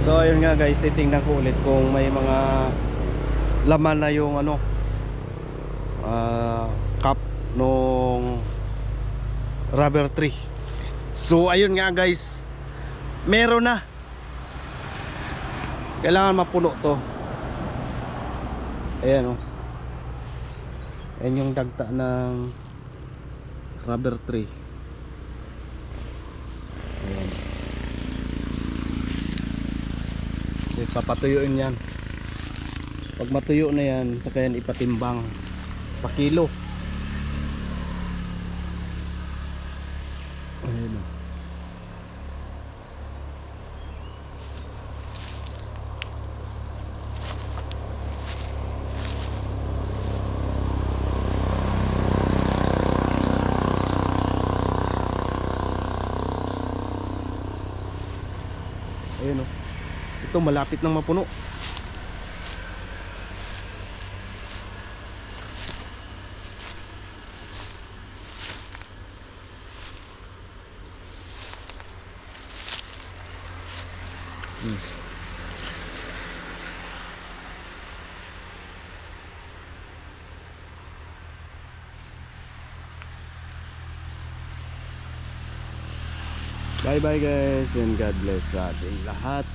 So ayun nga guys, titingnan ko ulit kung may mga laman na yung ano, cup nung rubber tree. So ayun nga guys, meron na. Kailangan mapuno to. Ayan oh. Ayan yung dagta ng rubber tree. Ayan. So, papatuyuin yan. Pag matuyo na yan, saka yan ipatimbang pa kilo. Ayan oh. Ayan oh. Ito malapit nang mapuno. Bye bye guys and God bless sa ating lahat.